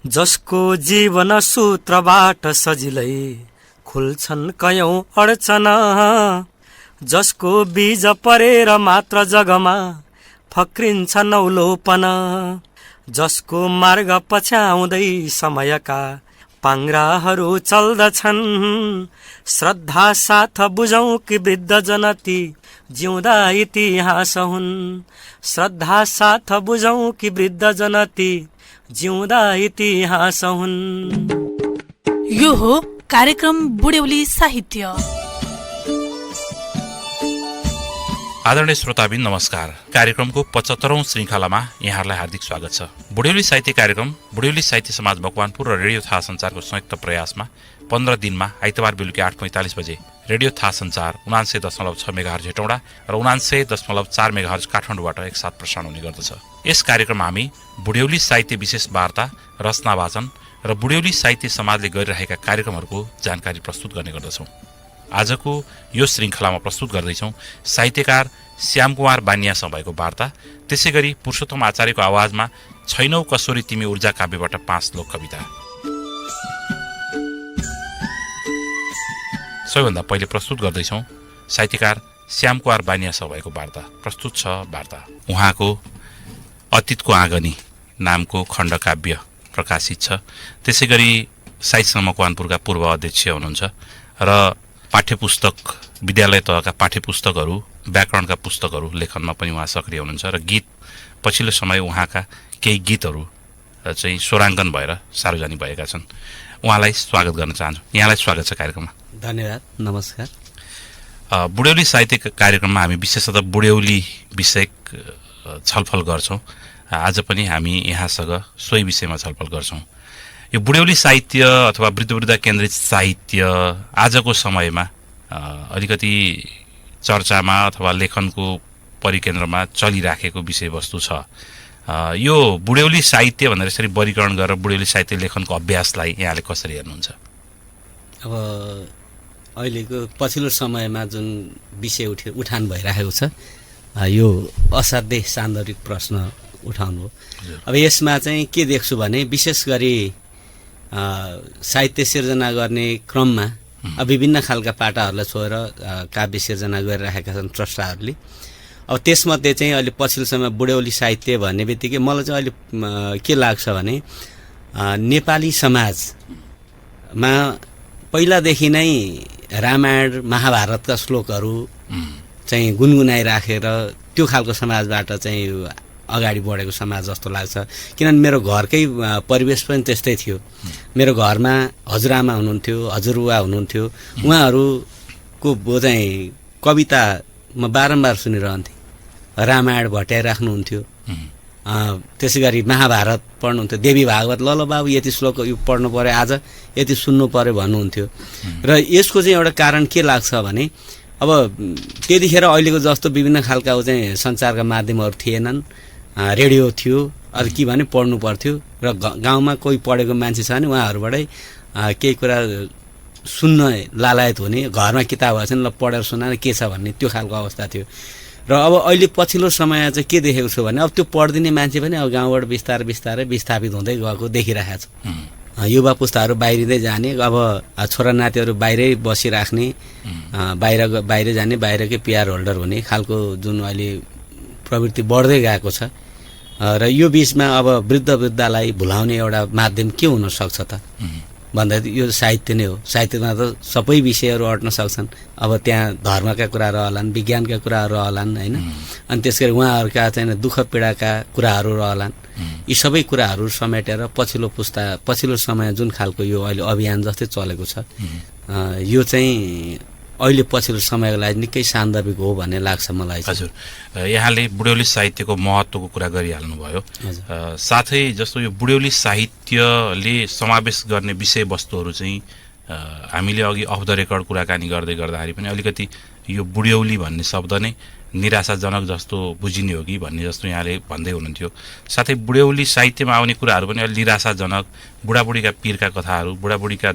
जसको जीवन सूत्रबाट सजिलै खुल्छन् कयौं अडचना, जसको बीज परेर मात्र जगमा फक्रिन्छ नौलोपना, जसको मार्ग पछ्याउँदै समयका पाङ्ग्राहरू चल्दछन्, श्रद्धा साथ बुझौं कि वृद्ध जनती जिउँदा इतिहास हुन्, श्रद्धा साथ बुझौं कि वृद्ध जनती जिउँदा इतिहास हुन्। यो हो कार्यक्रम बुढ्यौली साहित्य। आदरणीय श्रोताबिन नमस्कार। कार्यक्रमको 75औं श्रृङ्खलामा यहाँहरूलाई हार्दिक स्वागत छ। बुढ्यौली साहित्य कार्यक्रम बुढ्यौली साहित्य समाज मकवानपुर र रेडियो थाहा सञ्चारको संयुक्त प्रयासमा 15 दिनमा आइतबार बेलुकी 8:45 बजे रेडियो थाहा सञ्चार 79.6 मेगाहर्ज हेटौँडा र 79.4 मेगाहर्ज काठमाडौँबाट एकसाथ प्रसारण हुने गर्दछ। यस कार्यक्रममा हामी बुढ्यौली साहित्य विशेष वार्ता, रचना वाचन र बुढ्यौली साहित्य समाजले गरिरहेका कार्यक्रमहरूको जानकारी प्रस्तुत गर्ने गर्दछौँ। आजको यो श्रृङ्खलामा प्रस्तुत गर्दैछौँ साहित्यकार श्यामकुमार बानियासँग भएको वार्ता, त्यसै गरी पुरुषोत्तम आचार्यको आवाजमा छैनौ कसोरी तिमी ऊर्जा काव्यबाट 5 लोक कविता। सबैभन्दा पहिले प्रस्तुत गर्दैछौँ साहित्यकार श्यामकुमार बानियासँग भएको वार्ता। प्रस्तुत छ वार्ता। उहाँको अतीतको आँगनी नामको खण्डकाव्य प्रकाशित छ। त्यसै गरी साहित्य मकवानपुरका पूर्व अध्यक्ष हुनुहुन्छ र पाठ्यपुस्तक, विद्यालय तहका पाठ्यपुस्तकहरू, व्याकरणका पुस्तकहरू लेखनमा पनि उहाँ सक्रिय हुनुहुन्छ र गीत पछिल्लो समय उहाँका केही गीतहरू चाहिँ स्वराङ्कन भएर सार्वजनिक भएका छन्। उहाँलाई स्वागत गर्न चाहन्छु। यहाँलाई स्वागत छ कार्यक्रममा। धन्यवाद, नमस्कार। बुढ्यौली साहित्य कार्यक्रममा हामी विशेषतः बुढ्यौली विषयक छलफल गर्छौँ। आज पनि हामी यहाँसँग सोही विषयमा छलफल गर्छौँ। यो बुढ्यौली साहित्य अथवा वृद्ध केन्द्रित साहित्य आजको समयमा अलिकति चर्चामा अथवा लेखनको परिकेन्द्रमा चलिराखेको विषयवस्तु छ। यो बुढ्यौली साहित्य भनेर यसरी वर्गीकरण गरेर बुढ्यौली साहित्य लेखनको अभ्यासलाई यहाँले कसरी हेर्नुहुन्छ? अब अहिलेको पछिल्लो समयमा जुन विषय उठान भइरहेको छ, यो असाध्यै सान्दर्भिक प्रश्न उठाउनु हो। अब यसमा चाहिँ के देख्छु भने विशेष गरी साहित्य सिर्जना गर्ने क्रममा विभिन्न खालका पाटाहरूलाई छोएर काव्य सिर्जना गरिरहेका छन् स्रष्टाहरूले। अब त्यसमध्ये चाहिँ अहिले पछिल्लो समयमा बुढ्यौली साहित्य भन्ने बित्तिकै मलाई चाहिँ अहिले के लाग्छ भने नेपाली समाजमा पहिलादेखि नै रामायण महाभारतका श्लोकहरू चाहिँ गुनगुनाइराखेर त्यो खालको समाजबाट चाहिँ अगाडि बढेको समाज जस्तो लाग्छ। किनभने मेरो घरकै परिवेश पनि त्यस्तै थियो। मेरो घरमा हजुरआमा हुनुहुन्थ्यो, हजुरबुवा हुनुहुन्थ्यो। उहाँहरूको चाहिँ कविता म बारम्बार सुनिरहन्थेँ। रामायण भट्याइराख्नुहुन्थ्यो, त्यसै गरी महाभारत पढ्नुहुन्थ्यो। देवी भागवत, ल बाबु यति श्लोक यो पढ्नु पऱ्यो, आज यति सुन्नु पऱ्यो भन्नुहुन्थ्यो। र यसको चाहिँ एउटा कारण के लाग्छ भने अब त्यतिखेर अहिलेको जस्तो विभिन्न खालका चाहिँ सञ्चारका माध्यमहरू थिएनन्। रेडियो थियो, अरू के भने पढ्नु पर्थ्यो र गाउँमा कोही पढेको मान्छे छ भने उहाँहरूबाटै केही कुरा सुन्न लालायत हुने। घरमा किताबहरू छन्, ल पढेर सुनाएर के छ भन्ने त्यो खालको अवस्था थियो। र अब अहिले पछिल्लो समय चाहिँ के देखेको छु भने अब त्यो पढिदिने मान्छे पनि अब गाउँबाट बिस्तारै बिस्तारै विस्थापित हुँदै गएको देखिरहेको छ। युवा पुस्ताहरू बाहिरिँदै जाने, अब छोरा नातिहरू बाहिरै बसिराख्ने, बाहिर जाने, बाहिरकै पिआर होल्डर हुने खालको जुन अहिले प्रवृत्ति बढ्दै गएको छ। र यो बिचमा अब वृद्धलाई भुलाउने एउटा माध्यम के हुन सक्छ त भन्दा यो साहित्य नै हो। साहित्यमा त सबै विषयहरू अट्न सक्छन्। अब त्यहाँ धर्मका कुरा रहलान्, विज्ञानका कुराहरू रहलान्, होइन, अनि त्यस गरी उहाँहरूका चाहिँ दुःख पीडाका कुराहरू रहलान्। यी सबै कुराहरू समेटेर पछिल्लो समय जुन खालको यो अहिले अभियान जस्तै चलेको छ, यो चाहिँ अहिले पछिल्लो समयको लागि निकै सान्दर्भिक हो भन्ने लाग्छ मलाई। हजुर, यहाँले बुढ्यौली साहित्यको महत्त्वको कुरा गरिहाल्नुभयो। साथै जस्तो यो बुढ्यौली साहित्यले समावेश गर्ने विषयवस्तुहरू चाहिँ हामीले अघि अफ द रेकर्ड कुराकानी गर्दै गर्दाखेरि पनि अलिकति यो बुढ्यौली भन्ने शब्द नै निराशाजनक जस्तो बुझिने हो कि भन्ने जस्तो यहाँले भन्दै हुनुहुन्थ्यो। साथै बुढ्यौली साहित्यमा आउने कुराहरू पनि अलि निराशाजनक, बुढाबुढीका पीरका कथाहरू, बुढाबुढीका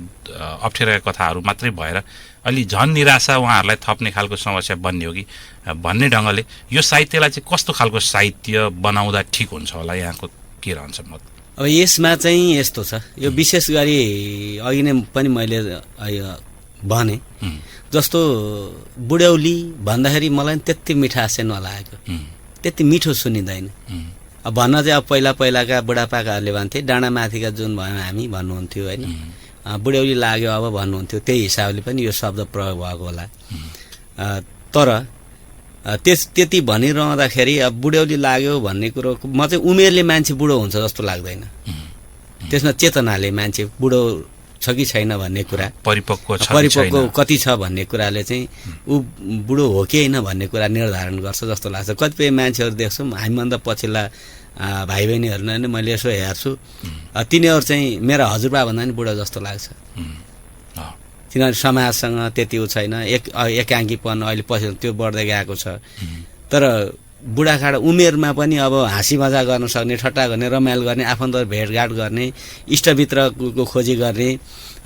अप्ठ्याराका कथाहरू मात्रै भएर अलि झन् निराशा उहाँहरूलाई थप्ने खालको समस्या बन्ने हो कि भन्ने ढङ्गले यो साहित्यलाई चाहिँ कस्तो खालको साहित्य बनाउँदा ठिक हुन्छ होला, यहाँको के रहन्छ मत? अब यसमा चाहिँ यस्तो छ, यो विशेष गरी अघि नै पनि मैले भने जस्तो बुढ्यौली भन्दाखेरि मलाई त्यति मिठास चाहिँ नलागेको, त्यति मिठो सुनिँदैन। अब भन्न चाहिँ अब पहिलाका बुढापाकाहरूले भन्थे डाँडामाथिका जुन भयो हामी भन्नुहुन्थ्यो होइन, बुढ्यौली लाग्यो अब भन्नुहुन्थ्यो, त्यही हिसाबले पनि यो शब्द प्रयोग भएको होला। तर त्यति भनिरहँदाखेरि अब बुढ्यौली लाग्यो भन्ने कुरो म चाहिँ उमेरले मान्छे बुढो हुन्छ जस्तो लाग्दैन, त्यसमा चेतनाले मान्छे बुढो छ कि छैन भन्ने कुरा, परिपक्व कति छ भन्ने कुराले चाहिँ ऊ बुढो हो कि होइन भन्ने कुरा निर्धारण गर्छ जस्तो लाग्छ। कतिपय मान्छेहरू देख्छौँ हामीभन्दा पछिल्ला भाइ बहिनीहरूलाई नै मैले यसो हेर्छु, तिनीहरू चाहिँ मेरा हजुरबा भन्दा पनि बुढो जस्तो लाग्छ। किनभने समाजसँग त्यति उ छैन, एकाङ्कीपन अहिले पछि त्यो बढ्दै गएको छ। तर बुढाखाडा उमेरमा पनि अब हाँसी मजा गर्न सक्ने, ठट्टा गर्ने, रमाइलो गर्ने, आफन्तहरू भेटघाट गर्ने, इष्टमित्रको खोजी गर्ने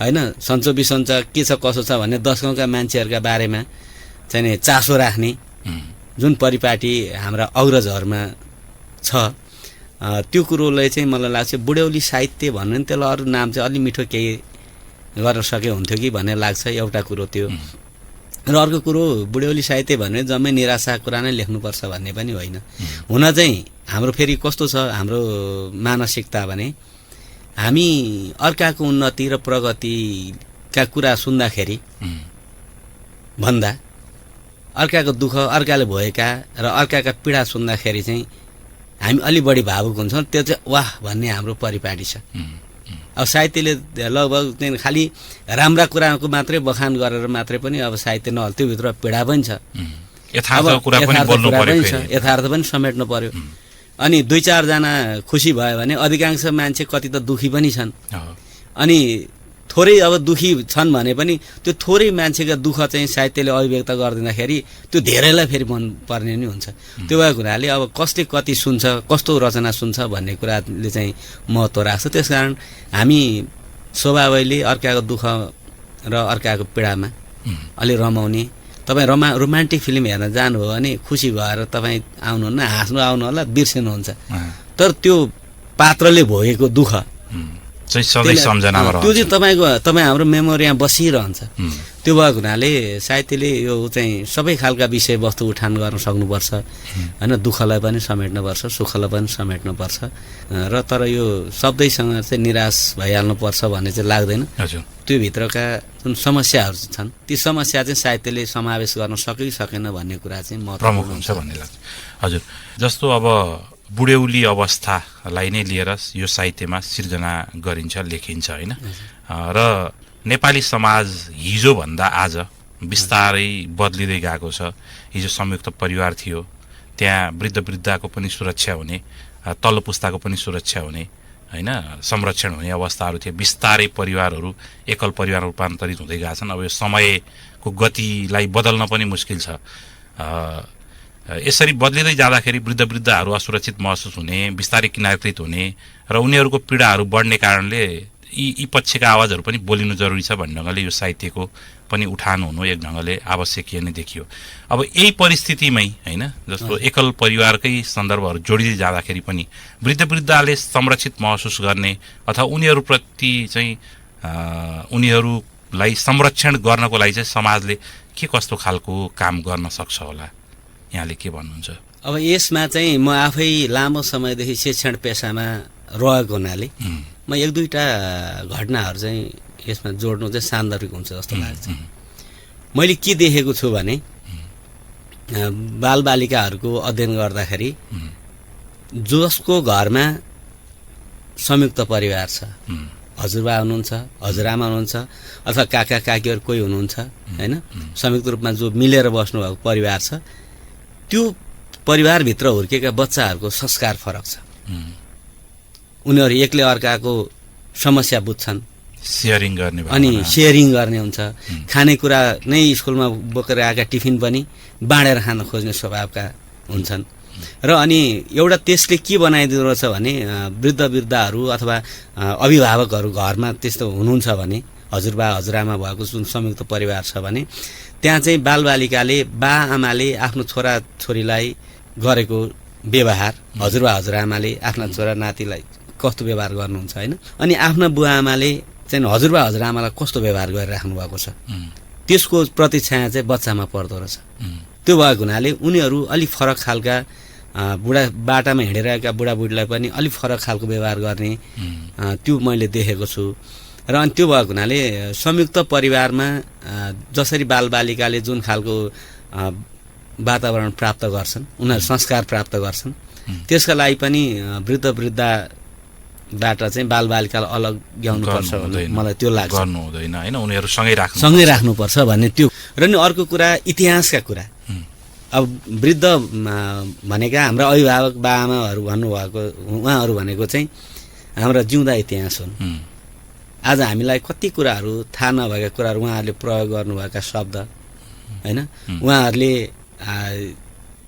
होइन, सन्चो बिसन्च के छ कसो छ भन्ने 10 गाउँका मान्छेहरूका बारेमा चाहिँ चासो राख्ने जुन परिपाटी हाम्रा अग्रजहरूमा छ, त्यो कुरोलाई चाहिँ मलाई लाग्छ बुढ्यौली साहित्य भन्नु नि त्यसलाई अरू नाम चाहिँ अलि मिठो केही गर्न सके हुन्थ्यो कि भन्ने लाग्छ। एउटा कुरो त्यो, र अर्को कुरो बुढ्यौली साहित्य भने जम्मै निराशा कुरा नै लेख्नुपर्छ भन्ने पनि होइन। हुन चाहिँ हाम्रो फेरि कस्तो छ हाम्रो मानसिकता भने हामी अर्काको उन्नति र प्रगतिका कुरा सुन्दाखेरि भन्दा अर्काको दुःख, अर्काले भएका र अर्काका पीडा सुन्दाखेरि चाहिँ हामी अलि बढी भावुक हुन्छौँ। त्यो चाहिँ वाह भन्ने हाम्रो परिपाटी छ। अब साहित्यले लगभग खालि राम्रा कुराको मात्रै बखान गरेर मात्रै पनि अब साहित्य नहल, त्योभित्र पीडा पनि छ, यथार्थ पनि समेट्नु पर्यो। अनि 2-4 जना खुसी भयो भने अधिकांश मान्छे कति त दुखी पनि छन्। अनि थोरै अब दुखी छन् भने पनि त्यो थोरै मान्छेका दुःख चाहिँ साहित्यले अभिव्यक्त गरिदिँदाखेरि त्यो धेरैलाई फेरि मन पर्ने नै हुन्छ। त्यो भएको हुनाले अब कसले कति सुन्छ, कस्तो रचना सुन्छ भन्ने कुराले चाहिँ महत्त्व राख्छ। त्यसकारण हामी स्वभावैले अर्काको दुःख र अर्काको पीडामा अलि रमाउने, तपाईँ रोमान्टिक फिल्म हेर्न जानुभयो भने खुसी भएर तपाईँ आउनुहुन्न, हाँस्नु आउनु होला, बिर्सिनुहुन्छ। तर त्यो पात्रले भोगेको दुःख चाहिँ सधैँ सम्झनामा रहन्छ, त्यो चाहिँ तपाईँ हाम्रो मेमोरीमा बसिरहन्छ। त्यो भएको हुनाले साहित्यले यो चाहिँ सबै खालका विषयवस्तु उठान गर्न सक्नुपर्छ होइन, दुःखलाई पनि समेट्नुपर्छ, सुखलाई पनि समेट्नुपर्छ। र तर यो शब्दैसँग चाहिँ निराश भइहाल्नुपर्छ भन्ने चाहिँ लाग्दैन। त्यो भित्रका जुन समस्याहरू छन् ती समस्या चाहिँ साहित्यले समावेश गर्न सक्यो कि सकेन भन्ने कुरा चाहिँ प्रमुख हुन्छ भन्ने लाग्छ। हजुर, जस्तो अब बुढ्यौली अवस्थालाई नै लिएर यो साहित्यमा सिर्जना गरिन्छ, लेखिन्छ होइन। र नेपाली समाज हिजोभन्दा आज बिस्तारै बदलिँदै गएको छ। हिजो संयुक्त परिवार थियो, त्यहाँ वृद्धको पनि सुरक्षा हुने, तल्लो पुस्ताको पनि सुरक्षा हुने होइन, संरक्षण हुने अवस्थाहरू थिए। बिस्तारै परिवारहरू एकल परिवार रूपान्तरित हुँदै गएका छन्। अब यो समयको गतिलाई बदल्न पनि मुस्किल छ। यसरी बदलिँदै जाँदाखेरि वृद्धहरू असुरक्षित महसुस हुने, बिस्तारै किनारीकृत हुने र उनीहरूको पीडाहरू बढ्ने कारणले यी पक्षका आवाजहरू पनि बोलिनु जरुरी छ भन्ने ढङ्गले यो साहित्यको पनि उठान हुनु एक ढङ्गले आवश्यकीय नै देखियो। अब यही परिस्थितिमै होइन, जस्तो एकल परिवारकै सन्दर्भहरू जोडिँदै जाँदाखेरि पनि वृद्धले संरक्षित महसुस गर्ने अथवा उनीहरूप्रति चाहिँ उनीहरूलाई संरक्षण गर्नको लागि चाहिँ समाजले के कस्तो खालको काम गर्न सक्छ होला, यहाँले के भन्नुहुन्छ? अब यसमा चाहिँ म आफै लामो समयदेखि शिक्षण पेसामा रहेको हुनाले म 1-2टा घटनाहरू चाहिँ यसमा जोड्नु चाहिँ सान्दर्भिक हुन्छ जस्तो लाग्छ। मैले के देखेको छु भने बालबालिकाहरूको अध्ययन गर्दाखेरि जसको घरमा संयुक्त परिवार छ, हजुरबा हुनुहुन्छ, हजुरआमा हुनुहुन्छ अथवा काका काकीहरू कोही हुनुहुन्छ होइन, संयुक्त रूपमा जो मिलेर बस्नुभएको परिवार छ, त्यो परिवारभित्र हुर्केका बच्चाहरूको संस्कार फरक छ। उनीहरू एकले अर्काको समस्या बुझ्छन्, सेयरिङ गर्ने हुन्छ। खानेकुरा नै स्कुलमा बोकेर आएका टिफिन पनि बाँडेर खान खोज्ने स्वभावका हुन्छन्। र अनि एउटा त्यसले के बनाइदिँदो रहेछ भने वृद्धहरू अथवा अभिभावकहरू घरमा त्यस्तो हुनुहुन्छ भने, हजुरबा हजुरआमा भएको जुन संयुक्त परिवार छ भने त्यहाँ चाहिँ बालबालिकाले आमाले आफ्नो छोराछोरीलाई गरेको व्यवहार, हजुरबा हजुरआमाले आफ्ना छोरा नातिलाई कस्तो व्यवहार गर्नुहुन्छ होइन। अनि आफ्ना बुवा आमाले चाहिँ हजुरबा हजुरआमालाई कस्तो व्यवहार गरिराख्नु भएको छ त्यसको प्रतिछाया चाहिँ बच्चामा पर्दो रहेछ। त्यो भएको हुनाले उनीहरू अलिक फरक खालका बुढा बाटामा हिँडिरहेका बुढाबुढीलाई पनि अलिक फरक खालको व्यवहार गर्ने त्यो मैले देखेको छु। र अनि त्यो भएको हुनाले संयुक्त परिवारमा जसरी बालबालिकाले जुन खालको वातावरण प्राप्त गर्छन्, उनीहरू संस्कार प्राप्त गर्छन्, त्यसका लागि पनि वृद्ध वृद्धाबाट चाहिँ बालबालिकालाई अलग ल्याउनुपर्छ भन्ने मलाई त्यो लाग्छ। गर्नु हुँदैन होइन, उनीहरू सँगै राख्नुपर्छ भन्ने त्यो। र नि अर्को कुरा इतिहासका कुरा, अब वृद्ध भनेका हाम्रा अभिभावक बाआमाहरू भन्नुभएको उहाँहरू भनेको चाहिँ हाम्रा जिउँदा इतिहास हुन्। आज हामीलाई कति कुराहरू थाहा नभएका कुराहरू उहाँहरूले प्रयोग गर्नुभएका शब्द होइन, उहाँहरूले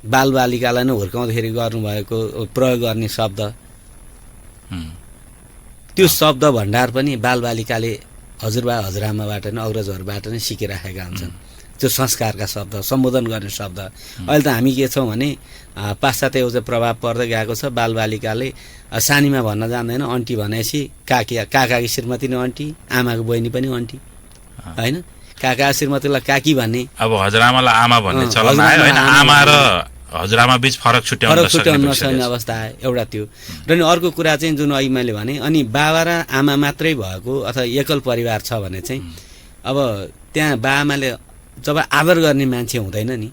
बालबालिकालाई नै हुर्काउँदाखेरि गर्नुभएको प्रयोग गर्ने शब्द, त्यो शब्द भण्डार पनि बालबालिकाले हजुरबा हजुरआमाबाट नै अग्रजहरूबाट नै सिकिराखेका हुन्छन्। त्यो संस्कारका शब्द, सम्बोधन गर्ने शब्द। अहिले त हामी के छौँ भने पाश्चात्य एउटा प्रभाव पर्दै गएको छ। बालबालिकाले सानीमा भन्न जान्दैन, अन्टी भनेपछि काकाकी श्रीमती नै अन्टी, आमाको बहिनी पनि अन्टी होइन। काका श्रीमतीलाई काकी भन्ने, अब हजुरआमालाई आमा भन्ने चलन आयो होइन, आमा र हजुरआमा बीच फरक छुट्याउन नसक्ने अवस्था आयो एउटा त्यो। र नि अर्को कुरा चाहिँ जुन अघि मैले भने, अनि बाबा र आमा मात्रै भएको अथवा एकल परिवार छ भने चाहिँ अब त्यहाँ बाआमाले जब आदर गर्ने मान्छे हुँदैन नि,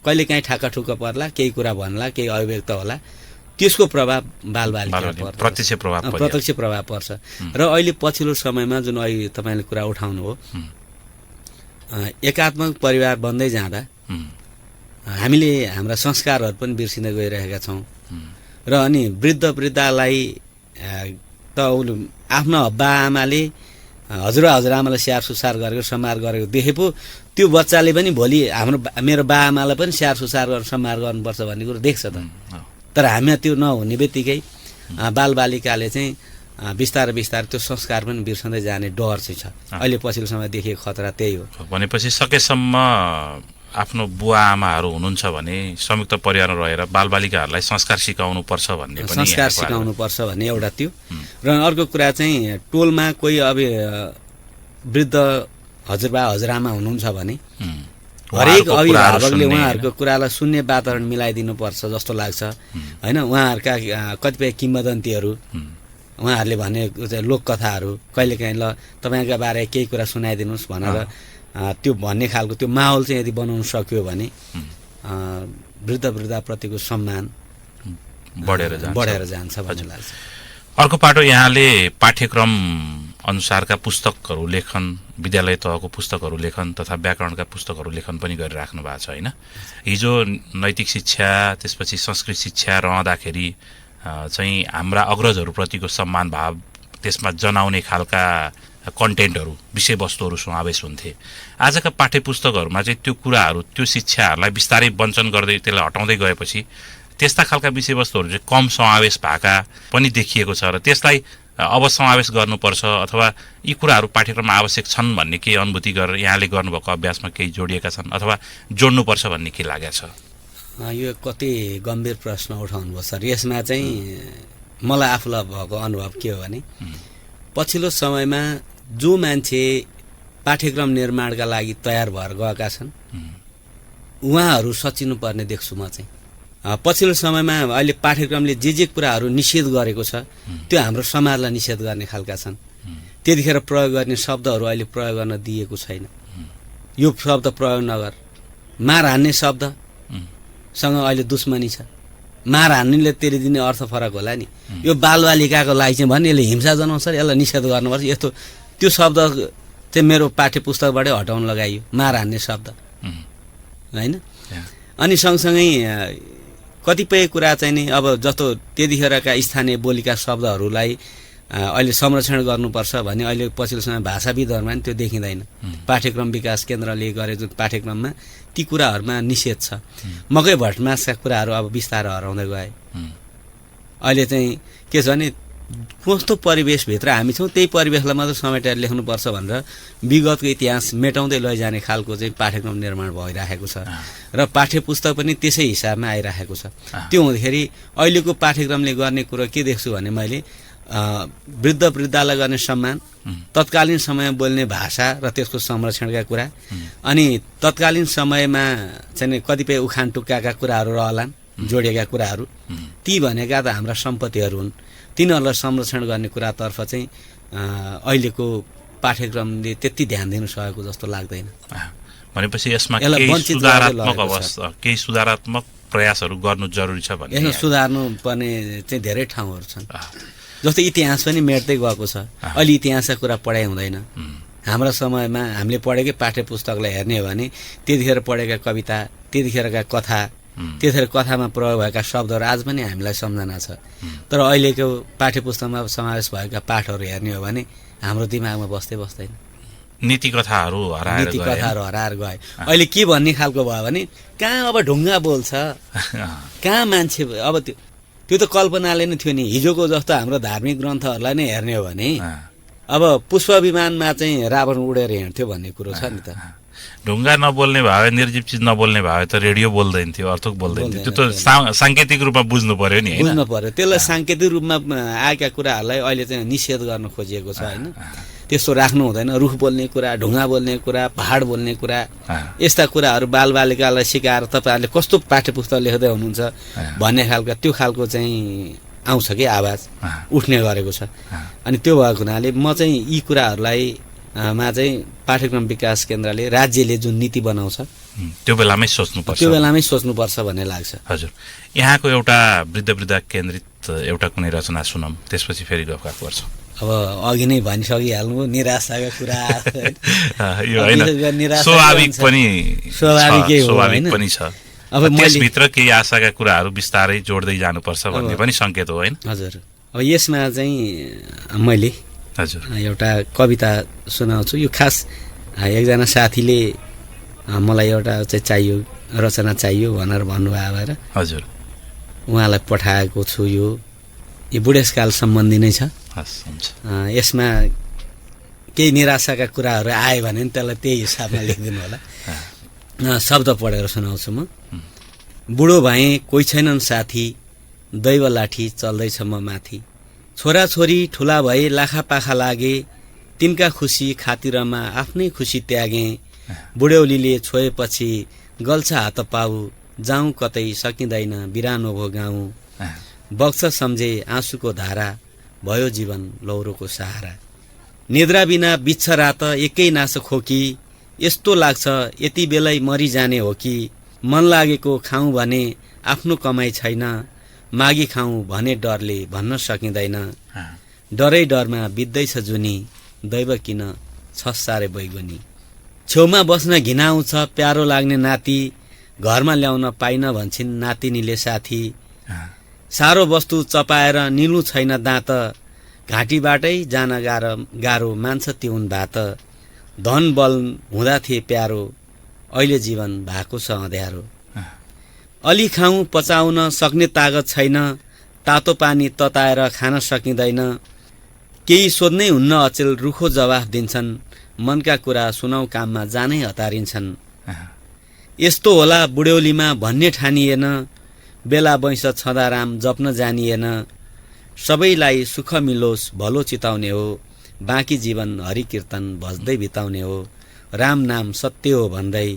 कहिले काहीँ ठाक्का पर्ला, केही कुरा भन्ला, केही अभिव्यक्त होला, त्यसको प्रभाव बालबालिकामा पर्छ, प्रत्यक्ष प्रभाव पर्छ। र अहिले पछिल्लो समयमा जुन अहिले तपाईँले कुरा उठाउनु हो, एकात्मक परिवार बन्दै जाँदा हामीले हाम्रा संस्कारहरू पनि बिर्सिँदै गइरहेका छौँ। र अनि वृद्ध वृद्धालाई त आफ्नो बाआमाले हजुरबा हजुरआमालाई स्याहार सुसार गरेको सम्हार गरेको देखे पो त्यो बच्चाले पनि भोलि मेरो बाआमालाई पनि स्याहार सुसार गरेर सम्हार गर्नुपर्छ भन्ने कुरो देख्छ त। तर हामी त्यो नहुने बित्तिकै बालबालिकाले चाहिँ बिस्तारै बिस्तारै त्यो संस्कार पनि बिर्सँदै जाने डर चाहिँ छ। अहिले पछिल्लो समय देखिएको खतरा त्यही हो। भनेपछि सकेसम्म आफ्नो बुवा आमाहरू हुनुहुन्छ भने संयुक्त परिवारमा रहेर बालबालिकाहरूलाई संस्कार सिकाउनु पर्छ भन्ने पनि भन्ने एउटा त्यो। र अर्को कुरा चाहिँ टोलमा कोही अब वृद्ध हजुरबा हजुरआमा हुनुहुन्छ भने हरेक अभिभावकले उहाँहरूको कुरालाई सुन्ने वातावरण मिलाइदिनुपर्छ जस्तो लाग्छ होइन। उहाँहरूका कतिपय किम्वदन्तीहरू, उहाँहरूले भने लोककथाहरू कहिलेकाहीँ ल तपाईँका बारे केही कुरा सुनाइदिनुहोस् भनेर त्यो भन्ने खालको त्यो माहौल चाहिँ यदि बनाउन सक्यो भने वृद्ध वृद्धाप्रतिको सम्मान बढेर जान्छ भन्ने लाग्छ। अर्को पाटो यहाँले पाठ्यक्रम अनुसारका पुस्तकहरू लेखन, विद्यालय तहको पुस्तकहरू लेखन तथा व्याकरणका पुस्तकहरू लेखन पनि गरिराख्नु भएको छ होइन। हिजो नैतिक शिक्षा, त्यसपछि संस्कृत शिक्षा रहँदाखेरि चाहिँ हाम्रा अग्रजहरूप्रतिको सम्मान भाव त्यसमा जनाउने खालका कन्टेन्टहरू, विषयवस्तुहरू समावेश हुन्थे। आजका पाठ्यपुस्तकहरूमा चाहिँ त्यो कुराहरू, त्यो शिक्षाहरूलाई बिस्तारै वञ्चन गर्दै त्यसलाई हटाउँदै गएपछि त्यस्ता खालका विषयवस्तुहरू चाहिँ कम समावेश भएका पनि देखिएको छ। र त्यसलाई अब समावेश गर्नुपर्छ अथवा यी कुराहरू पाठ्यक्रममा आवश्यक छन् भन्ने केही अनुभूति गरेर यहाँले गर्नुभएको अभ्यासमा केही जोडिएका छन् अथवा जोड्नुपर्छ भन्ने के लागेको छ? यो कति गम्भीर प्रश्न उठाउनु भयो सर। यसमा चाहिँ मलाई आफूलाई भएको अनुभव के हो भने, पछिल्लो समयमा जो मान्छे पाठ्यक्रम निर्माणका लागि तयार भएर गएका छन् उहाँहरू सचिनुपर्ने देख्छु म चाहिँ। पछिल्लो समयमा अहिले पाठ्यक्रमले जे कुराहरू निषेध गरेको छ त्यो हाम्रो समाजलाई निषेध गर्ने खालका छन्। त्यतिखेर प्रयोग गर्ने शब्दहरू अहिले प्रयोग गर्न दिएको छैन। यो शब्द प्रयोग नगर, मार हान्ने शब्दसँग अहिले दुश्मनी छ। मार हान्नेले तेरि दिने अर्थ फरक होला नि। यो बालबालिकाको लागि चाहिँ भने यसले हिंसा जनाउँछ, यसलाई निषेध गर्नुपर्छ, यस्तो त्यो शब्द चाहिँ मेरो पाठ्य पुस्तकबाटै हटाउन लगाइयो, मार हान्ने शब्द होइन। अनि सँगसँगै कतिपय कुरा चाहिँ नि अब जस्तो त्यतिखेरका स्थानीय बोलीका शब्दहरूलाई अहिले संरक्षण गर्नुपर्छ भने अहिले पछिल्लो समय भाषाविदहरूमा पनि त्यो देखिँदैन। पाठ्यक्रम विकास केन्द्रले गरे जुन पाठ्यक्रममा ती कुराहरूमा निषेध छ। मकै भटमासका कुराहरू अब बिस्तारै हराउँदै गए। अहिले चाहिँ के छ भने कस्तो परिवेशभित्र हामी छौँ त्यही परिवेशलाई मात्र समेटेर लेख्नुपर्छ भनेर विगतको इतिहास मेटाउँदै लैजाने खालको चाहिँ पाठ्यक्रम निर्माण भइरहेको छ र पाठ्य पुस्तक पनि त्यसै हिसाबमा आइरहेको छ। त्यो हुँदाखेरि अहिलेको पाठ्यक्रमले गर्ने कुरो के देख्छु भने मैले वृद्ध वृद्धालाई गर्ने सम्मान, तत्कालीन समयमा बोल्ने भाषा र त्यसको संरक्षणका कुरा, अनि तत्कालीन समयमा चाहिँ कतिपय उखान टुक्काका कुराहरू रहलान्, जोडिएका कुराहरू, ती भनेका त हाम्रा सम्पत्तिहरू हुन्। तिनीहरूलाई संरक्षण गर्ने कुरातर्फ चाहिँ अहिलेको पाठ्यक्रमले त्यति ध्यान दिनु सकेको जस्तो लाग्दैन। भनेपछि यसमा केही सुधारात्मक प्रयासहरू गर्नु जरुरी छ भन्ने। यसमा सुधार्नु पर्ने चाहिँ धेरै ठाउँहरू छन्। जस्तै इतिहास पनि मेट्दै गएको छ। अहिले इतिहासका कुरा पढाइ हुँदैन। हाम्रो समयमा हामीले पढेकै पाठ्य पुस्तकलाई हेर्ने हो भने त्यतिखेर पढेका कविता, त्यतिखेरका कथा, त्यतिखेर कथामा प्रयोग भएका शब्दहरू आज पनि हामीलाई सम्झना छ। तर अहिलेको पाठ्य पुस्तकमा समावेश भएका पाठहरू हेर्ने हो भने हाम्रो दिमागमा बस्दैन। नीति कथाहरू हराएर गए। अहिले के भन्ने खालको भयो भने कहाँ अब ढुङ्गा बोल्छ, कहाँ मान्छे, अब त्यो त कल्पनाले नै थियो नि। हिजोको जस्तो हाम्रो धार्मिक ग्रन्थहरूलाई नै हेर्ने हो भने अब पुष्प विमानमा चाहिँ रावण उडेर हिँड्थ्यो भन्ने कुरो छ नि त। ढुङ्गा नबोल्ने भए, निर्जीव चिज नबोल्ने भए त रेडियो बोल्दैन थियो, अर्थक बोल्दैन थियो। त्यो त साङ्केतिक रूपमा बुझ्नु पर्यो नि, बुझ्नु पर्यो। त्यसलाई साङ्केतिक रूपमा आएका कुराहरूलाई अहिले चाहिँ निषेध गर्न खोजिएको छ होइन। त्यस्तो राख्नु हुँदैन। रुख बोल्ने कुरा, ढुङ्गा बोल्ने कुरा, पहाड बोल्ने कुरा, यस्ता कुराहरू बालबालिकालाई सिकाएर तपाईँहरूले कस्तो पाठ्य पुस्तक लेख्दै हुनुहुन्छ भन्ने खालको त्यो खालको चाहिँ आउँछ कि आवाज उठ्ने गरेको छ। अनि त्यो भएको हुनाले म चाहिँ यी कुराहरूलाई चाहिँ पाठ्यक्रम विकास केन्द्रले, राज्यले जुन नीति बनाउँछ त्यो बेलामै सोच्नुपर्छ भन्ने लाग्छ। हजुर, यहाँको एउटा वृद्ध वृद्धा केन्द्रित एउटा कुनै रचना सुनौँ, त्यसपछि फेरि गफ गर्छौँ। अब अघि नै भनिसकिहाल्नु निराशाका कुरा यो होइन, स्वाभाविक पनि छ। अब त्यसभित्र केही आशाका कुराहरू बिस्तारै जोड्दै जानुपर्छ भन्ने पनि सङ्केत हो होइन? हजुर। अब यसमा चाहिँ मैले एउटा कविता सुनाउँछु। यो खास एकजना साथीले मलाई एउटा चाहिँ चाहियो, रचना चाहियो भनेर भन्नुभयो भएर हजुर उहाँलाई पठाएको छु। यो बुढेसकाल सम्बन्धी नै छ। यसमा केही निराशाका कुराहरू आयो भने त्यसलाई त्यही हिसाबमा लेखिदिनु होला। शब्द पढेर सुनाउँछु म। बुढो भएँ कोही छैनन् साथी, दैव लाठी चल्दैछ म माथि। छोराछोरी ठुला भए लाखापाखा लागे, तिनका खुसी खातिरमा आफ्नै खुसी त्यागे। बुढ्यौलीले छोएपछि गल्छ हात पाउ, जाउँ कतै सकिँदैन बिरानो भो गाउँ। बग्छ सम्झे आँसुको धारा, भयो जीवन लौरोको सहारा। निद्रा बिना बित्छ रात एकै नास खोकी, यस्तो लाग्छ यति बेलै मरिजाने हो कि। मन लागेको खाउँ भने आफ्नो कमाइ छैन, मागी खाउँ भने डरले भन्न सकिँदैन। डरै डरमा बित्दैछ जुनी, दैव किन छ साह्रै बैगुनी। छेउमा बस्न घिनाउँछ प्यारो लाग्ने नाति, घरमा ल्याउन पाइन भन्छन् नातिनीले साथी। सारो वस्तु चपाएर निलु छैन दाँत, घाँटीबाटै जान गाह्रो मान्छ तिउन भात। धन बल हुँदा थिए प्यारो, अहिले जीवन भएको छ अँध्यारो। अलि खाउँ पचाउन सक्ने तागत छैन, तातो पानी तताएर खान सकिँदैन। केही सोध्नै हुन्न अचेल रुखो जवाफ दिन्छन्, मनका कुरा सुनाउ काममा जानै हतारिन्छन्। यस्तो होला बुढ्यौलीमा भन्ने ठानिएन, बेला वैंश छँदा राम जप्न जानिएन। सबैलाई सुख मिलोस् भलो चिताउने हो, बाँकी जीवन हरि कीर्तन भज्दै बिताउने हो। राम नाम सत्य हो भन्दै,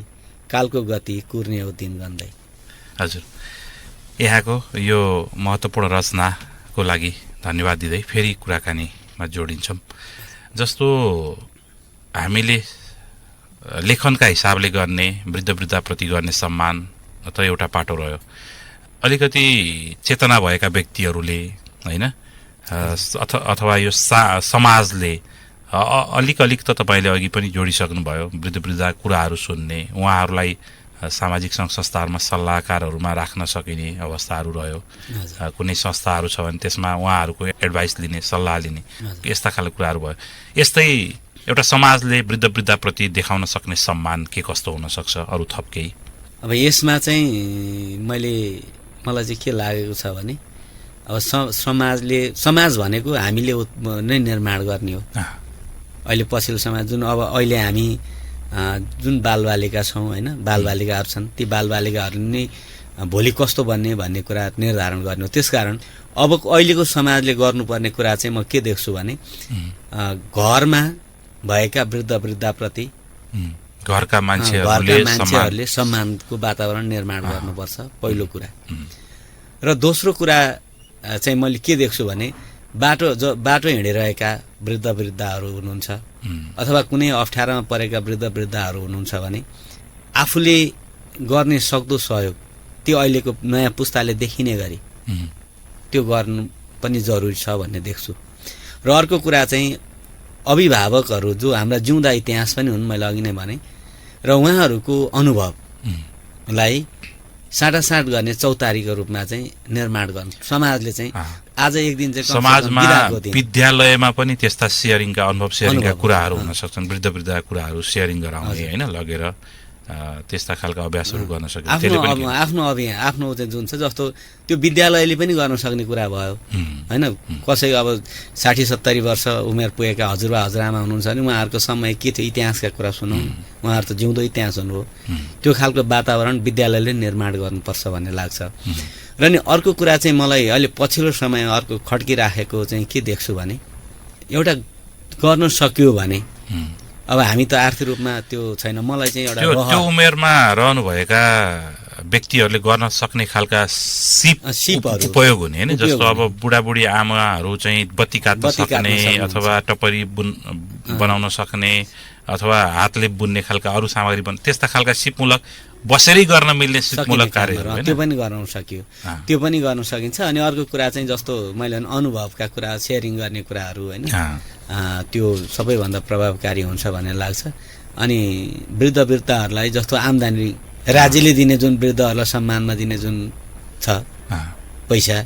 कालको गति कुर्ने हो दिन गन्दै। हजुर, यहाँको यो महत्त्वपूर्ण रचनाको लागि धन्यवाद दिँदै फेरि कुराकानीमा जोडिन्छौँ। जस्तो हामीले लेखनका हिसाबले गर्ने, वृद्ध वृद्धाप्रति गर्ने सम्मान त एउटा पाटो रह्यो। अलिकति चेतना भएका व्यक्तिहरूले होइन, अथवा यो समाजले अलिक त तपाईँले अघि पनि जोडिसक्नुभयो, वृद्ध वृद्धा कुराहरू सुन्ने, उहाँहरूलाई सामाजिक सङ्घ संस्थाहरूमा सल्लाहकारहरूमा राख्न सकिने अवस्थाहरू रह्यो। कुनै संस्थाहरू छ भने त्यसमा उहाँहरूको एडभाइस लिने, सल्लाह लिने, यस्ता खालको कुराहरू भयो। यस्तै एउटा समाजले वृद्ध वृद्धाप्रति देखाउन सक्ने सम्मान के कस्तो हुनसक्छ, अरू थप केही? अब यसमा चाहिँ मलाई चाहिँ के लागेको छ भने अब समाज भनेको हामीले नै निर्माण गर्ने हो। अहिले पछिल्लो समाज जुन अब अहिले हामी जुन बालबालिका छौँ होइन, बालबालिकाहरू छन्, ती बालबालिकाहरूले नै भोलि कस्तो भन्ने कुरा निर्धारण गर्ने हो। त्यसकारण अब अहिलेको समाजले गर्नुपर्ने कुरा चाहिँ म के देख्छु भने घरमा भएका वृद्धप्रति घरका मान्छेहरूले सम्मानको वातावरण निर्माण गर्नुपर्छ पहिलो कुरा। र दोस्रो कुरा चाहिँ मैले के देख्छु भने बाटो हिँडिरहेका वृद्धहरू हुनुहुन्छ अथवा कुनै अप्ठ्यारोमा परेका वृद्धहरू हुनुहुन्छ भने आफूले गर्ने सक्दो सहयोग त्यो अहिलेको नयाँ पुस्ताले देखिने गरी त्यो गर्नु पनि जरुरी छ भन्ने देख्छु। र अर्को कुरा चाहिँ अभिभावकहरू जो हाम्रा जिउँदा इतिहास पनि हुन्, मैले अघि नै भने, र उहाँहरूको अनुभवलाई साटासाट गर्ने चौतारीको रूपमा चाहिँ निर्माण गर्नु। समाजले चाहिँ आज एक दिन चाहिँ समाजमा विद्यालयमा पनि त्यस्ता सेयरिङका कुराहरू हुन सक्छन्, वृद्धका कुराहरू सेयरिङ गराउने होइन, लगेर त्यस्ता खालका अभ्यासहरू गर्न सकिन्छ। आफ्नो चाहिँ जुन छ जस्तो त्यो विद्यालयले पनि गर्न सक्ने कुरा भयो होइन। कसै अब 60-70 वर्ष उमेर पुगेका हजुरबा हजुरआमा हुनुहुन्छ भने उहाँहरूको समय के थियो इतिहासका कुरा सुनौँ, उहाँहरू त जिउँदो इतिहास हुनु हो। त्यो खालको वातावरण विद्यालयले निर्माण गर्नुपर्छ भन्ने लाग्छ। र नि अर्को कुरा चाहिँ मलाई अहिले पछिल्लो समय अर्को खड्किराखेको चाहिँ के देख्छु भने एउटा गर्न सक्यो भने अब हामी त आर्थिक रूपमा त्यो छैन, मलाई चाहिँ एउटा त्यो उमेरमा रहनुभएका व्यक्तिहरूले गर्न सक्ने खालका सिपहरू उपयोग हुने होइन। जस्तो अब बुढाबुढी आमाहरू चाहिँ बत्ती काट्न सक्ने अथवा टपरी बनाउन सक्ने अथवा हातले बुन्ने खालका अरू सामग्री त्यस्ता खालका सिपमूलक बसेरै गर्न मिल्ने सिपमूलक कार्यहरू त्यो पनि गर्न सकियो, त्यो पनि गर्न सकिन्छ। अनि अर्को कुरा चाहिँ जस्तो मैले अनुभवका कुरा सेयरिङ गर्ने कुराहरू होइन, त्यो सबैभन्दा प्रभावकारी हुन्छ भन्ने लाग्छ। अनि वृद्धहरूलाई जस्तो आम्दानी राज्यले दिने जुन वृद्धहरूलाई सम्मानमा दिने जुन छ पैसा,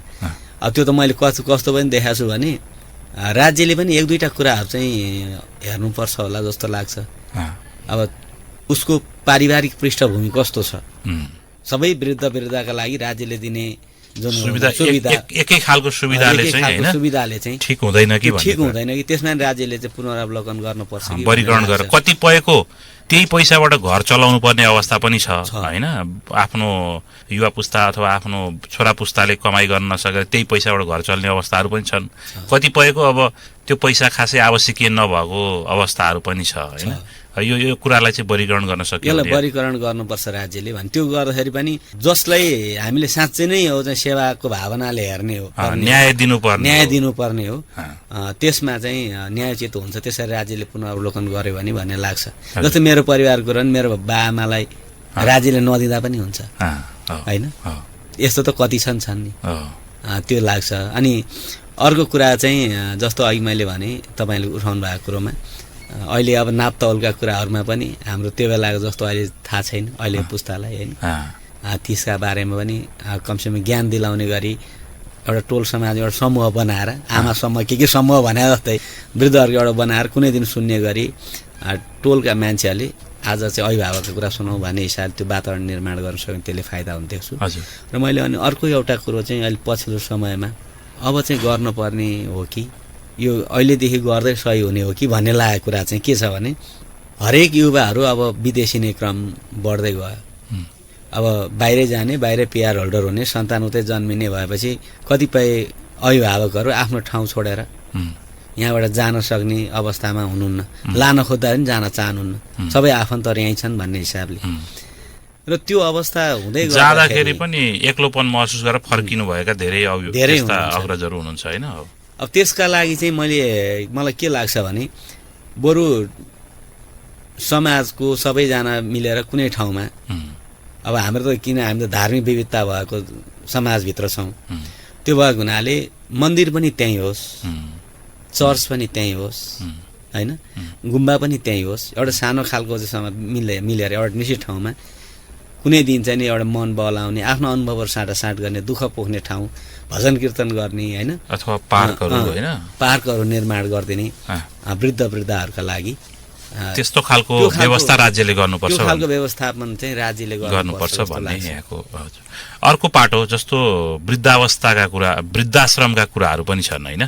अब त्यो त मैले कस्तो पनि देखाएको छु भने राज्यले पनि 1-2टा कुराहरू चाहिँ हेर्नुपर्छ होला जस्तो लाग्छ। अब उसको पारिवारिक पृष्ठभूमि कस्तो छ, सबै वृद्धका लागि राज्यले दिने जुन सुविधा एकै खालको सुविधाले चाहिँ ठिक हुँदैन कि त्यसमा राज्यले चाहिँ पुनरावलोकन गर्नुपर्छ कि वर्गीकरण गरेर कतिपयको त्यही पैसाबाट घर चलाउनु पर्ने अवस्था पनि छ होइन। आफ्नो युवा पुस्ता अथवा आफ्नो छोरा पुस्ताले कमाइ गर्न नसकेर त्यही पैसाबाट घर चल्ने अवस्थाहरू पनि छन्। कतिपयको अब त्यो पैसा खासै आवश्यकीय नभएको अवस्थाहरू पनि छ होइन। यो कुरालाई चाहिँ वर्गीकरण गर्न सक्यो, यसलाई वर्गीकरण गर्नुपर्छ राज्यले भने। त्यो गर्दाखेरि पनि जसलाई हामीले साँच्चै नै हो चाहिँ सेवाको भावनाले हेर्ने हो, न्याय दिनुपर्ने हो, त्यसमा चाहिँ न्यायोचित हुन्छ। त्यसरी राज्यले पुनरावलोकन गर्यो भने भन्ने लाग्छ। जस्तै मेरो परिवारको र मेरो बाआमालाई राज्यले नदिँदा पनि हुन्छ होइन। यस्तो त कति छन् नि, त्यो लाग्छ। अनि अर्को कुरा चाहिँ जस्तो अघि मैले भने तपाईँले उठाउनु भएको कुरोमा अहिले अब नापतौलका कुराहरूमा पनि हाम्रो त्यो बेलाको जस्तो अहिले थाहा छैन अहिले पुस्तालाई होइन। त्यसका बारेमा पनि कमसेकम ज्ञान दिलाउने गरी एउटा टोल समाज एउटा समूह बनाएर आमा समूह के समूह भने जस्तै वृद्धहरूको एउटा बनाएर कुनै दिन सुन्ने गरी टोलका मान्छेहरूले आज चाहिँ अभिभावकको कुरा सुनौँ भन्ने हिसाबले त्यो वातावरण निर्माण गर्न सक्यो, त्यसले फाइदा हुने देख्छु। र मैले अनि अर्को एउटा कुरो चाहिँ अहिले पछिल्लो समयमा अब चाहिँ गर्नुपर्ने हो कि यो अहिलेदेखि गर्दै सही हुने हो कि भन्ने लागेको कुरा चाहिँ के छ भने हरेक युवाहरू अब विदेशिने क्रम बढ्दै गयो। अब बाहिरै जाने, बाहिरै पिआर होल्डर हुने, सन्तान उतै जन्मिने भएपछि कतिपय अभिभावकहरू आफ्नो ठाउँ छोडेर यहाँबाट जान सक्ने अवस्थामा हुनुहुन्न, लान खोज्दा पनि जान चाहनुहुन्न, सबै आफन्तहरू यहीँ छन् भन्ने हिसाबले। र त्यो अवस्था हुँदै जाँदाखेरि पनि एक्लोपन महसुस गरेर फर्किनु भएका धेरै अग्रजहरू हुनुहुन्छ होइन। अब त्यसका लागि चाहिँ मलाई के लाग्छ भने बरु समाजको सबैजना मिलेर कुनै ठाउँमा, अब हाम्रो त किन हामी त धार्मिक विविधता भएको समाजभित्र छौँ, त्यो भएको हुनाले मन्दिर पनि त्यहीँ होस्, चर्च पनि त्यहीँ होस् होइन, गुम्बा पनि त्यहीँ होस्, एउटा सानो खालको चाहिँ मिलेर एउटा निश्चित ठाउँमा कुनै दिन चाहिँ नि एउटा मन बहलाउने, आफ्नो अनुभवहरू साटासाट गर्ने, दुःख पोख्ने ठाउँ, भजन कीर्तन गर्ने होइन, अथवा पार्कहरू निर्माण गरिदिने वृद्धहरूका लागि त्यस्तो खालको व्यवस्था राज्यले गर्नुपर्छ, त्यो खालको व्यवस्थापन चाहिँ राज्यले गर्नुपर्छ भन्ने यहाँको। हजुर, अर्को पाटो जस्तो वृद्धावस्थाका कुरा, वृद्धाश्रमका कुराहरू पनि छन् होइन।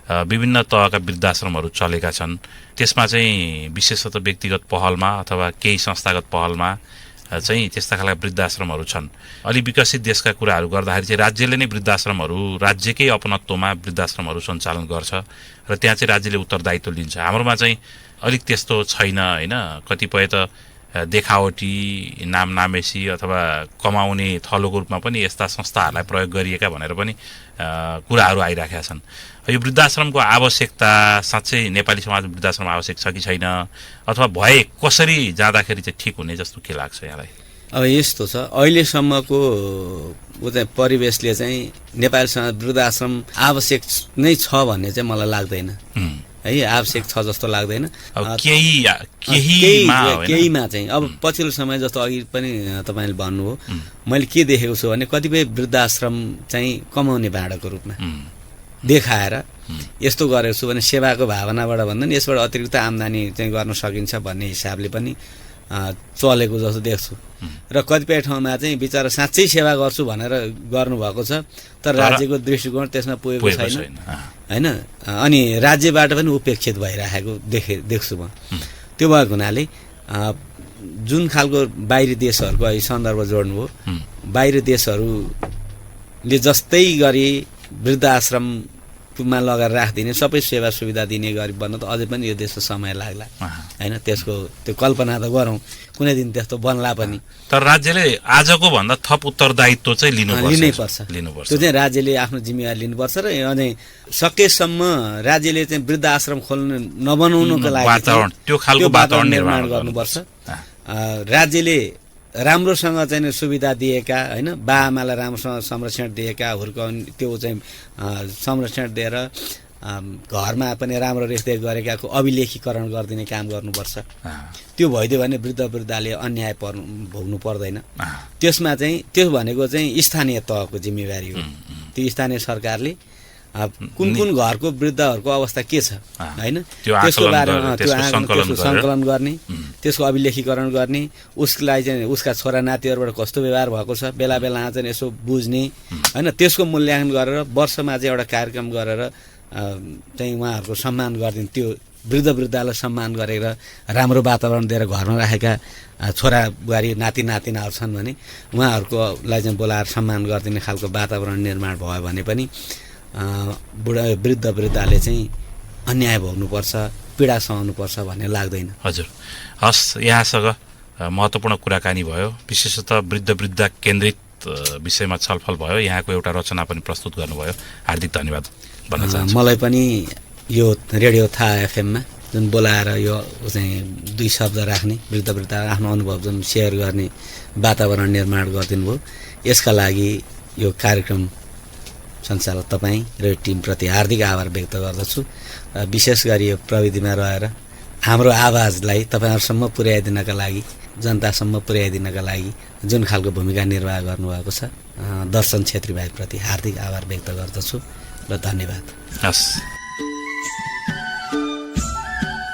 विभिन्न तहका वृद्धाश्रमहरू चलेका छन्, त्यसमा चाहिँ विशेषतः व्यक्तिगत पहलमा अथवा केही संस्थागत पहलमा चाहिँ त्यस्ता खालका वृद्धाश्रमहरू छन्। अलि विकसित देशका कुराहरू गर्दाखेरि चाहिँ राज्यले नै वृद्धाश्रमहरू, राज्यकै अपनत्वमा वृद्धाश्रमहरू सञ्चालन गर्छ र त्यहाँ चाहिँ राज्यले उत्तरदायित्व लिन्छ। हाम्रोमा चाहिँ अलिक त्यस्तो छैन होइन। कतिपय त देखावटी, नाम नामेसी अथवा कमाउने थलोको रूपमा पनि यस्ता संस्थाहरूलाई प्रयोग गरिएका भनेर पनि कुराहरू आइराखेका छन्। यो वृद्धाश्रमको आवश्यकता साँच्चै नेपाली समाज वृद्धाश्रम आवश्यक छ कि छैन, अथवा भए कसरी जाँदाखेरि चाहिँ ठिक हुने जस्तो के लाग्छ यहाँलाई? अब यस्तो छ, अहिलेसम्मको चाहिँ परिवेशले चाहिँ नेपाली समाज वृद्धाश्रम आवश्यक नै छ भन्ने चाहिँ मलाई लाग्दैन है। आवश्यक छ जस्तो लाग्दैन। केहीमा चाहिँ अब पछिल्लो समय जस्तो अघि पनि तपाईँले भन्नुभयो, मैले के देखेको छु भने कतिपय वृद्धाश्रम चाहिँ कमाउने भाँडाको रूपमा देखाएर यस्तो गरेको छु भने सेवाको भावनाबाट भन्दा नि यसबाट अतिरिक्त आम्दानी चाहिँ गर्न सकिन्छ भन्ने हिसाबले पनि चलेको जस्तो देख्छु। र कतिपय ठाउँमा चाहिँ बिचरा साँच्चै सेवा गर्छु भनेर गर्नुभएको छ, तर राज्यको दृष्टिकोण त्यसमा पुगेको छैन होइन। अनि राज्यबाट पनि उपेक्षित भइरहेको देख्छु म। त्यो भएको हुनाले जुन खालको बाहिरी देशहरूको अहिले सन्दर्भ जोड्नुभयो, बाहिरी देशहरूले जस्तै गरी वृद्धाश्रममा लगेर राखिदिने, सबै सेवा सुविधा दिने गरी बन्न त अझै पनि यो देशको समय लाग्ला होइन। त्यसको त्यो कल्पना त गरौँ, कुनै दिन त्यस्तो बन्ला पनि। तर राज्यले आजको भन्दा थप उत्तरदायित्व चाहिँ लिनुपर्छ। त्यो चाहिँ राज्यले आफ्नो जिम्मेवारी लिनुपर्छ र अनि सकेसम्म राज्यले चाहिँ वृद्धाश्रम खोल्न नबनाउनुको लागि त्यो खालको वातावरण निर्माण गर्नुपर्छ। राज्यले राम्रोसँग चाहिँ सुविधा दिएका होइन, बाआमालाई राम्रोसँग संरक्षण दिएका, हुर्काउने त्यो चाहिँ संरक्षण दिएर घरमा पनि राम्रो रेखदेख गरेकाको अभिलेखीकरण गरिदिने काम गर्नुपर्छ। त्यो भइदियो भने वृद्ध वृद्धाले अन्याय भोग्नु पर्दैन। त्यसमा चाहिँ त्यो भनेको चाहिँ स्थानीय तहको जिम्मेवारी हो। त्यो स्थानीय सरकारले कुन कुन घरको वृद्धहरूको अवस्था के छ होइन, त्यसको बारेमा त्यो सङ्कलन गर्ने, त्यसको अभिलेखीकरण गर्ने, उसलाई चाहिँ उसका छोरा नातिहरूबाट कस्तो व्यवहार भएको छ बेला बेला चाहिँ यसो बुझ्ने होइन। त्यसको मूल्याङ्कन गरेर वर्षमा चाहिँ एउटा कार्यक्रम गरेर चाहिँ उहाँहरूको सम्मान गरिदिने, त्यो वृद्ध वृद्धालाई सम्मान गरेर राम्रो वातावरण दिएर घरमा राखेका छोरा बुहारी नाति नातिनाहरू छन् भने उहाँहरूकोलाई चाहिँ बोलाएर सम्मान गरिदिने खालको वातावरण निर्माण भयो भने पनि वृद्ध वृद्धाले चाहिँ अन्याय भोग्नुपर्छ, पीडा सहनुपर्छ भन्ने लाग्दैन। हजुर, हस्, यहाँसँग महत्त्वपूर्ण कुराकानी भयो। विशेषतः वृद्ध वृद्धा केन्द्रित विषयमा छलफल भयो। यहाँको एउटा रचना पनि प्रस्तुत गर्नुभयो, हार्दिक धन्यवाद भन्न चाहन्छु। मलाई पनि यो रेडियो थाहा एफएममा जुन बोलाएर यो चाहिँ दुई शब्द राख्ने, वृद्ध वृद्धा आफ्नो अनुभव जुन सेयर गर्ने वातावरण निर्माण गरिदिनु भयो, यसका लागि यो कार्यक्रम सञ्चालक तपाईँ र टिमप्रति हार्दिक आभार व्यक्त गर्दछु। विशेष गरी यो प्रविधिमा रहेर हाम्रो आवाजलाई तपाईँहरूसम्म पुर्याइदिनका लागि, जनतासम्म पुर्याइदिनका लागि जुन खालको भूमिका निर्वाह गर्नुभएको छ, दर्शन छेत्री भाइप्रति हार्दिक आभार व्यक्त गर्दछु र धन्यवाद। हस्,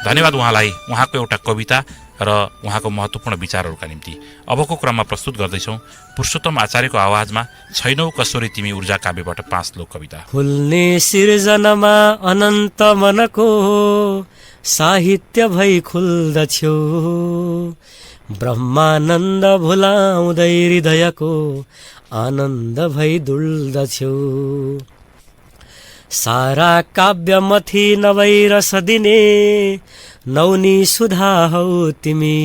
धन्यवाद उहाँलाई, उहाँको एउटा कविता र उहाँको महत्त्वपूर्ण विचारहरूका निम्ति। अबको क्रममा प्रस्तुत गर्दैछौँ पुरुषोत्तम आचार्यको आवाजमा छैनौ कसोरी तिमी ऊर्जा काव्यबाट 5 लोक कविता। फुल्ने सिर्जनामा अनन्त मनको साहित्य भई खुल्दछ्यो, ब्रह्मानन्द भुलाउँदै हृदयको आनन्द भई डुल्दछ्यो। सारा काव्य मथि नभई रस दिने नौनी सुधा हौ तिमी,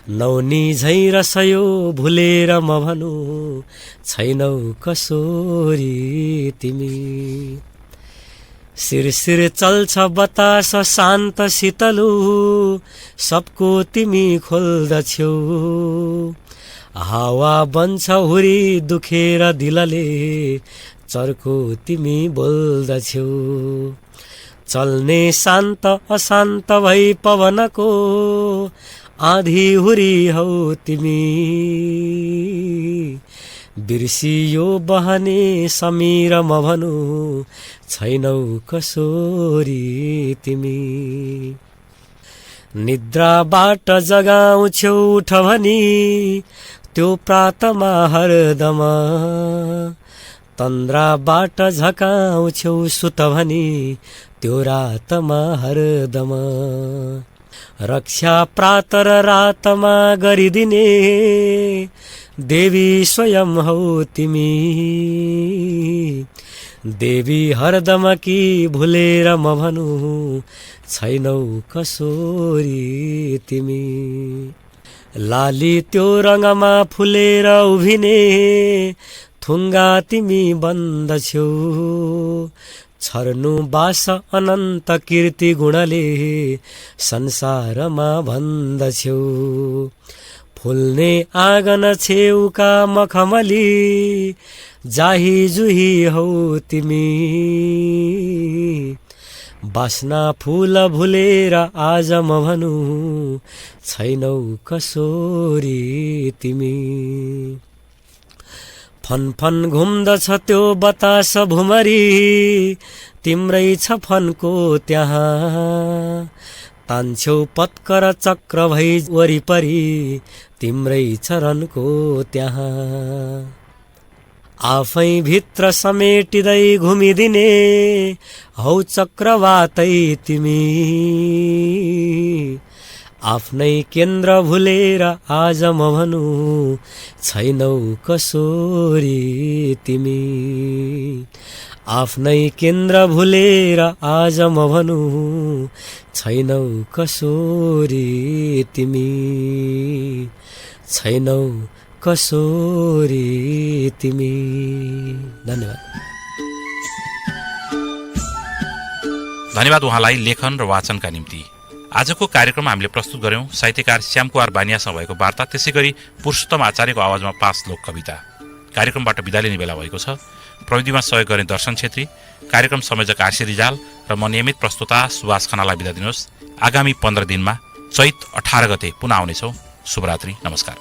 नौनी झै रसयो भुलेर म भनु छैनौ कसोरी तिमी। सिरसिर चल्छ बतास शान्त शीतलु, सबको तिमी खोल्दछ्यौ। हावा बन्छ हुरी दुखेर दिलले, चर्को तिमी बोल्दछ्यौ। चल्ने शान्त अशान्त भई पवनको, आधी हुरी हौ तिमी। बिर्सियो बहने समीर म भनु छैनौ कसोरी तिमी। निद्राबाट जगाउँछौ उठ भनी त्यो प्रातमा हरदम, तन्द्राबाट झकाउँछौ सुत भनी त्यो रातमा हरदम। रक्षा प्रात र रातमा गरिदिने देवी स्वयं हौ तिमी। देवी हरदम कि भुलेर म भनु छैनौ कसोरी तिमी। लाली त्यो रङमा फुलेर उभिने थुङ्गा तिमी बन्दछौ। छर्नु बास अनन्त कीर्ति गुणले संसारमा भन्दछौ। फुल्ने आँगन छेउका मखमली जाही जुही हौ तिमी। बास्ना फूल भुलेर आज म भनु छैनौ कसोरी तिमी। फनफन घुम्दछ त्यो बतास भुमरी तिम्रै छ फनको त्यहाँ। तान्छौ पत्कर चक्र भई वरिपरि तिम्रै चरणको त्यहाँ। आफै भित्र समेटिँदै घुमिदिने हौ चक्रवातै तिमी। आफ्नै केन्द्र भुलेर आज म भनु छैनौ कसोरी तिमी। आफ्नै केन्द्र भुलेर आज म भनु छैनौ कसोरी तिमी। छैनौ कसोरी तिमी। धन्यवाद। धन्यवाद उहाँलाई लेखन र वाचनका निम्ति। आजको कार्यक्रममा हामीले प्रस्तुत गर्यौं साहित्यकार श्यामकुमार बानियासँग भएको वार्ता, त्यसै गरी पुरुषोत्तम आचार्यको आवाजमा 5 लोक कविता। कार्यक्रमबाट बिदा लिने बेला भएको छ। प्रविधिमा सहयोग गर्ने दर्शन छेत्री, कार्यक्रम संयोजक आरसी रिजाल र म नियमित प्रस्तुता सुभाष खनाललाई बिदा दिनुहोस्। आगामी 15 दिनमा चैत 18 गते पुनः आउनेछौँ। शुभरात्रि, नमस्कार।